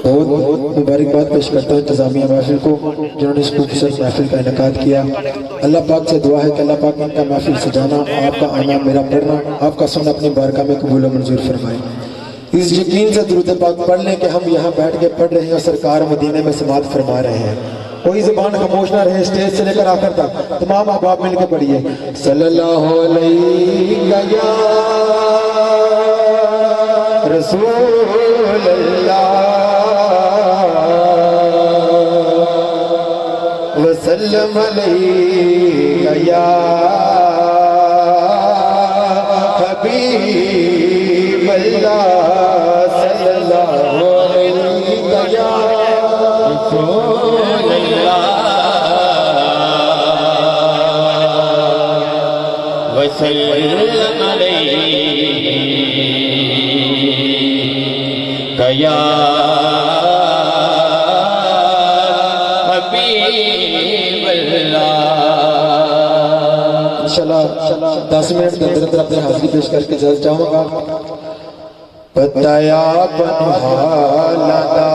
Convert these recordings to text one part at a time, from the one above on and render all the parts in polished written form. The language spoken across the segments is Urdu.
بہت بہت مبارکباد پیش کرتا ہوں انتظامیہ محفل کو جنہوں نے اس خوبصورت محفل کا انعقاد کیا۔ اللہ پاک سے دعا ہے کہ اللہ پاک ان کا محفل سجانا، آپ کا آنا، میرا پڑھنا، آپ کا سننا اپنی بارگاہ میں قبول و منظور فرمائے۔ اس یقین سے درود پاک پڑھ لیں کہ ہم یہاں بیٹھ کے پڑھ رہے ہیں اور سرکار مدینے میں سماعت فرما رہے ہیں۔ کوئی زبان خاموش نہ رہے، اسٹیج سے لے کر آخر تک تمام احباب مل کے پڑھیے۔ صلی اللہ علیہ یا رسول اللہ وسلم علیہ یا حبیب اللہ صلی اللہ علیہ یا رسول اللہ وسلم علیہ یا حبیب اللہ۔ انشاءاللہ 10 منٹ کے اندر اپنے حاضری پیش کر کے جلد جاؤں گا۔ بتایا بنحالدہ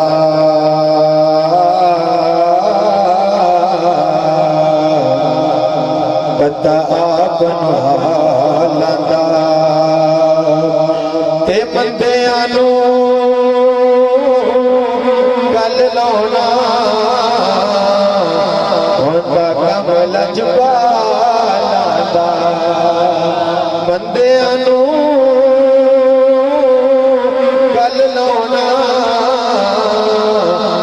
بتایا بنحالدہ تے بندیاں نو گل لاؤنا ہوندا کم لجپالا دا، بندیاں نو گل لاؤنا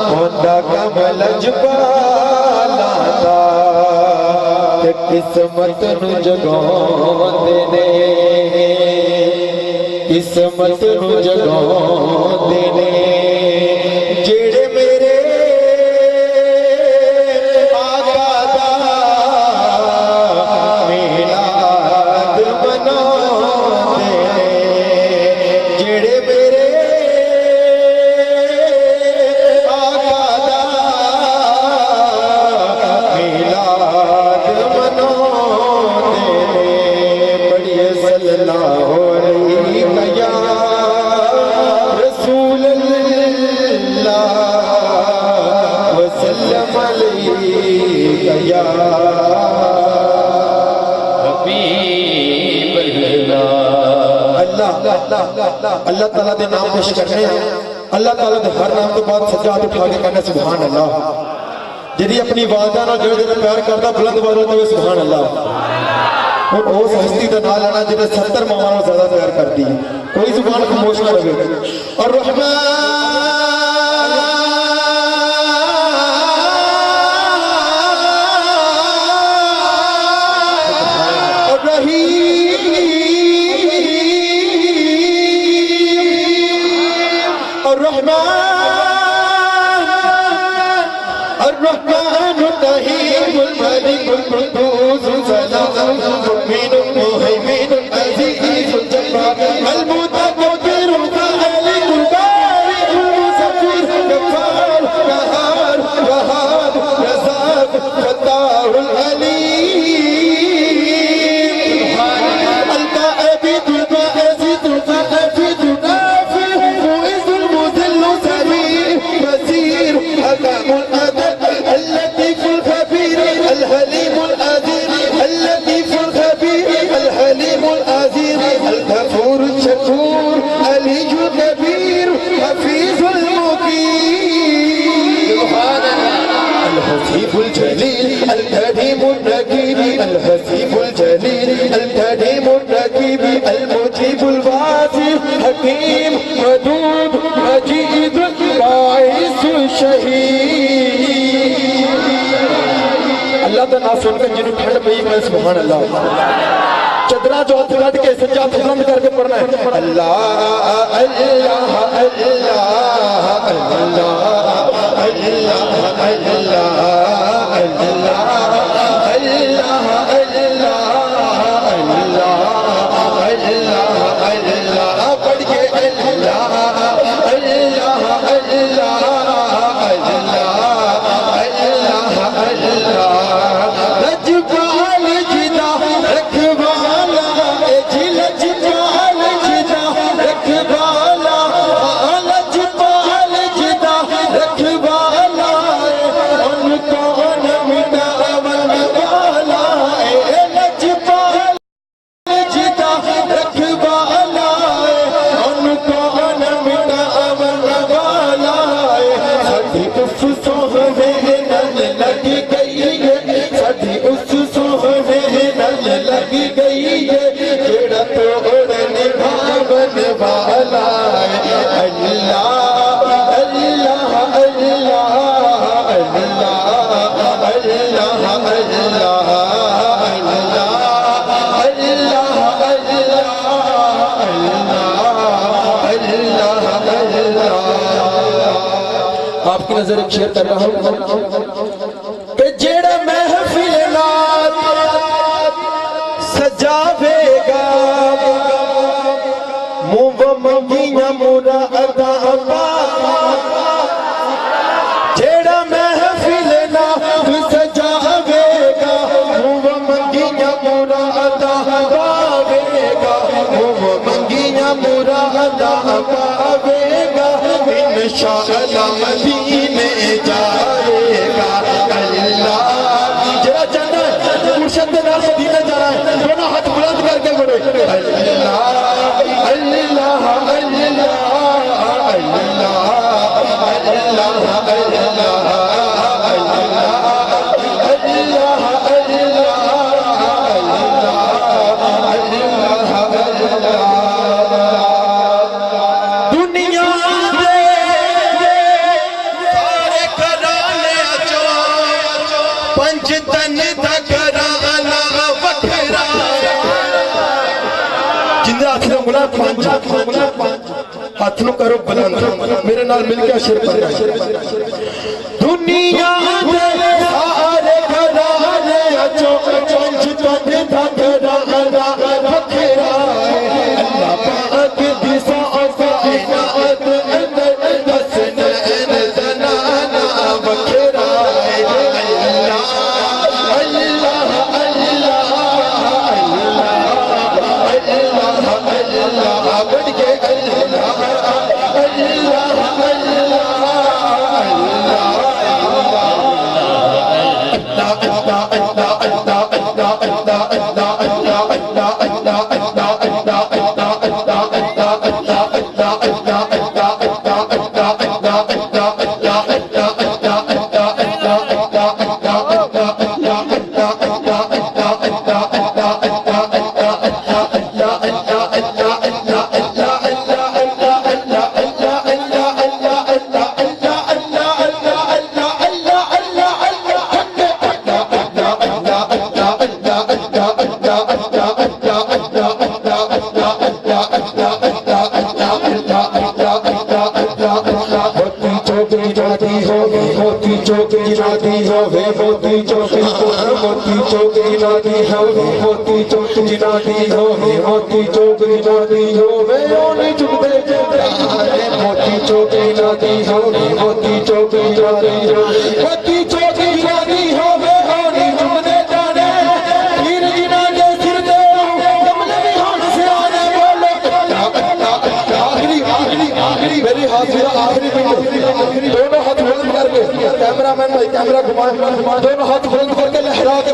ہوندا کم لجپالا دا، تے قسمت نو جگاؤندے نے، قسمت نو جگاؤندے نے، جیڑے میرے آقا دا میلاد مناؤندے نے، جیڑے میرے آقا دا میلاد مناؤندے نے۔ پڑھیے صلی اللہ علیہ یا رسول اللہ وسلم علیہ یا حبیب اللہ۔ اللہ تعالیٰ دے نام پیش کرنے ہیں، اللہ تعالیٰ دے ہر نام تو بعد سجاد اٹھا کے کہنا سبحان اللہ۔ جدی اپنی والدہ نال جو جڑے پیار کرتا بلند آواز نال سبحان اللہ۔ اور اس ہستی کا نام لینا جنہیں 70 ماواں زیادہ پیار کرتی ہے، کوئی زبان خاموش نہ رہے۔ اور رحمان اور رحیم اور رحمان الرحمن الرحیم الملک القدوس السلام المؤمن المهيمن العزيز الجبار المتكبر الخالق البارئ المصور الغفار القهار الوهاب الرزاق الفتاح العليم القائد الباسط الخافض الرافع المعز المذل السميع البصير الحكم العدل اللطيف الخبير الحليم العظيم اللطيف الخبير الحليم العظيم الغفور الشكور علي الكبير حفيظ المقيم سبحان الله الحسيب الجليل الكريم الرقيب الحسيب الجليل الكريم الرقيب المجيب الواسع حكيم ودود مجيد باعث الشهيد۔ اللہ کا نام سن کر جنہوں ٹھنڈ پئی میں سبحان اللہ۔ چدرہ جو ہاتھ کٹ کے سجاد بلند کر کے پڑھنا ہے۔ اللہ اللہ اللہ اللہ اللہ اللہ پڑھ کے اللہ ساڈی اس سوہنے نال لگ گئی ہے ساڈی اس سوہنے نال لگ گئی ہے جیڑا توڑن بھاون والا اللہ آپ کی نظر ایک شعر کر رہا ہوں کہ جیڑا محفل نات سجاوے گا منہ و منگیاں مراداں جیڑا محفل نات سجاوے گا منہ و منگیاں مراداں پاوے گا منہ و منگیاں مراداں پاوے گا انشاءاللہ مدینے جائے گا اللہ جرا چاہتا ہے مرشد کے نام مدینے جا رہا ہے دونوں ہاتھ بلند کر کے بڑے اللہ اللہ اللہ ہاتھ نو کرو بلند میرے نال مل کے شیر پڑھنا دنیا دے سارے گھرانے اچو پنج تن دا گھرانا وکھرا اللہ پاک دی کائنات اندر حسنین زنانا وکھرا اللہ اللہ اللہ اللہ بڑھ کے موتی چوک جنادی ہوئے موتی چوک موتی چوک جنادی ہوئے موتی چوک جنادی ہوئے موتی چوک جنادی ہوئے نہیں چکتے موتی چوک جنادی ہوئے موتی چوک جنادی ہوئے موتی چوک جنادی ہوئے نہیں چکتے جانے پیر جنادے سر دے کملے بھی ہاتھ سے آنے بولے آخری میری حاضرہ آخری دونوں ہاتھ بلند کر کے کیمرہ مین بھائی کیمرہ گھمائیں دونوں ہاتھ بلند کر کے لہرا کے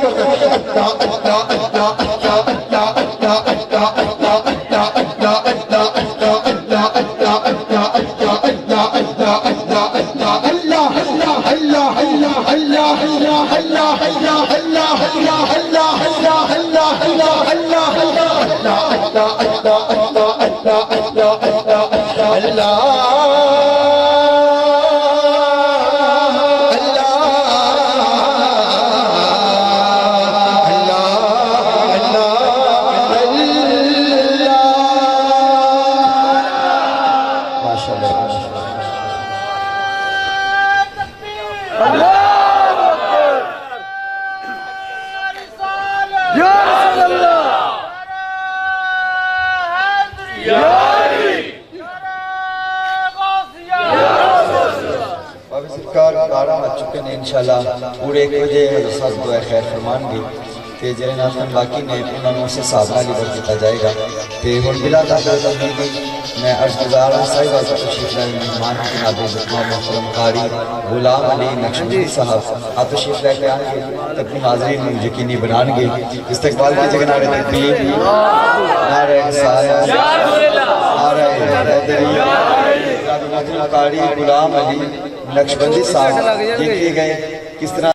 انشاءاللہ پورے ایک بجے حضرت دعائے خیر فرمان گی تے جڑے ناظرین باقی نے انہوں نے اسے صاحب نال لیور کیتا جائے گا تے ہن بلا تعداد میں عرض گزار ہوں صاحب تشریف لائے مہمان جناب عزت محترم قاری غلام علی نقشبندی صاحب تشریف لے کے آئیں گے اپنی حاضری میں یقینی بنان گے استقبال کی جگہ نعرہ تکبیر نعرہ رسالت نعرہ حیدری قاری غلام علی نقشبندی صاحب دیکھیے گئے کس طرح